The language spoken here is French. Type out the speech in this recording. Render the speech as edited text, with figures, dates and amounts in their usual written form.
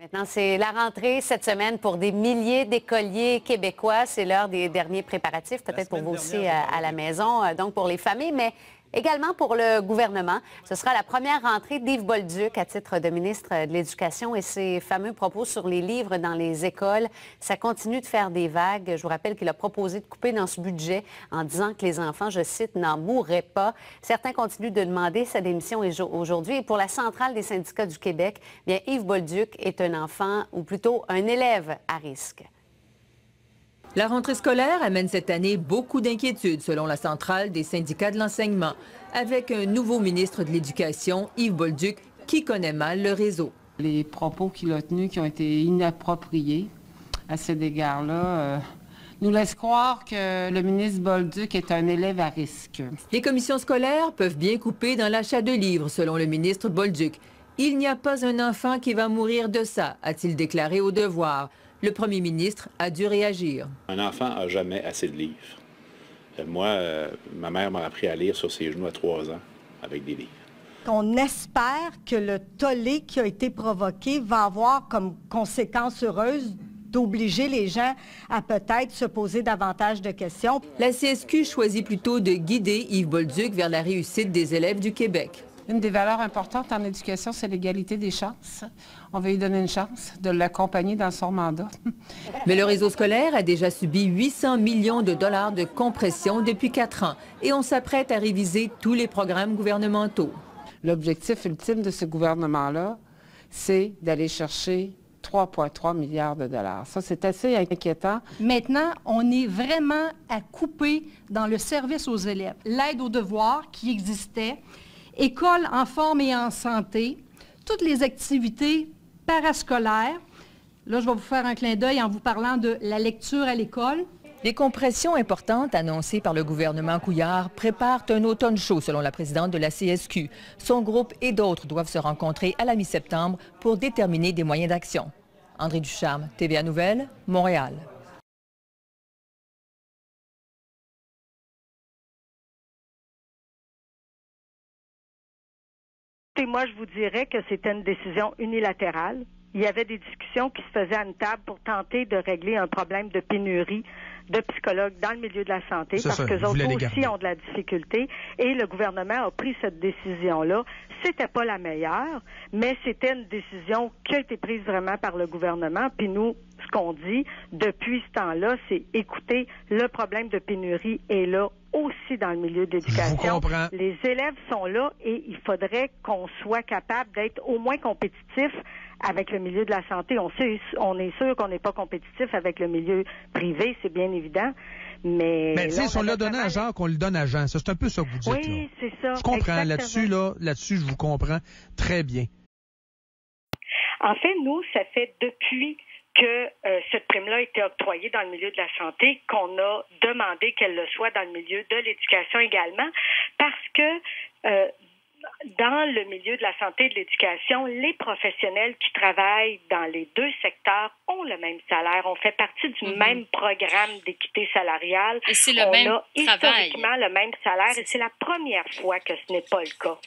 Maintenant, c'est la rentrée cette semaine pour des milliers d'écoliers québécois. C'est l'heure des derniers préparatifs, peut-être pour vous aussi à la maison, donc pour les familles, mais également pour le gouvernement. Ce sera la première rentrée d'Yves Bolduc à titre de ministre de l'Éducation et ses fameux propos sur les livres dans les écoles. Ça continue de faire des vagues. Je vous rappelle qu'il a proposé de couper dans ce budget en disant que les enfants, je cite, n'en mourraient pas. Certains continuent de demander sa démission aujourd'hui. Et pour la centrale des syndicats du Québec, bien, Yves Bolduc est un enfant, ou plutôt un élève à risque. La rentrée scolaire amène cette année beaucoup d'inquiétudes, selon la centrale des syndicats de l'enseignement, avec un nouveau ministre de l'Éducation, Yves Bolduc, qui connaît mal le réseau. Les propos qu'il a tenus qui ont été inappropriés à cet égard-là nous laissent croire que le ministre Bolduc est un élève à risque. Les commissions scolaires peuvent bien couper dans l'achat de livres, selon le ministre Bolduc. Il n'y a pas un enfant qui va mourir de ça, a-t-il déclaré au Devoir. Le premier ministre a dû réagir. Un enfant n'a jamais assez de livres. Moi, ma mère m'a appris à lire sur ses genoux à 3 ans avec des livres. On espère que le tollé qui a été provoqué va avoir comme conséquence heureuse d'obliger les gens à peut-être se poser davantage de questions. La CSQ choisit plutôt de guider Yves Bolduc vers la réussite des élèves du Québec. Une des valeurs importantes en éducation, c'est l'égalité des chances. On va lui donner une chance de l'accompagner dans son mandat. Mais le réseau scolaire a déjà subi 800 millions de dollars de compression depuis 4 ans et on s'apprête à réviser tous les programmes gouvernementaux. L'objectif ultime de ce gouvernement-là, c'est d'aller chercher 3,3 milliards de dollars. Ça, c'est assez inquiétant. Maintenant, on est vraiment à couper dans le service aux élèves. L'aide aux devoirs qui existait, école en forme et en santé, toutes les activités parascolaires. Là, je vais vous faire un clin d'œil en vous parlant de la lecture à l'école. Les compressions importantes annoncées par le gouvernement Couillard préparent un automne chaud, selon la présidente de la CSQ. Son groupe et d'autres doivent se rencontrer à la mi-septembre pour déterminer des moyens d'action. André Ducharme, TVA Nouvelles, Montréal. Et moi, je vous dirais que c'était une décision unilatérale. Il y avait des discussions qui se faisaient à une table pour tenter de régler un problème de pénurie de psychologues dans le milieu de la santé, parce qu'eux autres aussi ont de la difficulté. Et le gouvernement a pris cette décision-là. C'était pas la meilleure, mais c'était une décision qui a été prise vraiment par le gouvernement. Puis nous, ce qu'on dit depuis ce temps-là, c'est écoutez, le problème de pénurie est là aussi dans le milieu de l'éducation. Les élèves sont là et il faudrait qu'on soit capable d'être au moins compétitif avec le milieu de la santé. On est sûr qu'on n'est pas compétitif avec le milieu privé, c'est bien évident. Mais tu sais, si on l'a donné à Jean, qu'on le donne à Jean. Ça, c'est un peu ça que vous dites. Oui, c'est ça. Je comprends. Là-dessus, je vous comprends très bien. En fait, nous, ça fait depuis que cette prime-là a été octroyée dans le milieu de la santé qu'on a demandé qu'elle le soit dans le milieu de l'éducation également, parce que dans le milieu de la santé et de l'éducation, les professionnels qui travaillent dans les deux secteurs ont le même salaire. On fait partie du même programme d'équité salariale. Et c'est le même travail. On a historiquement le même salaire et c'est la première fois que ce n'est pas le cas.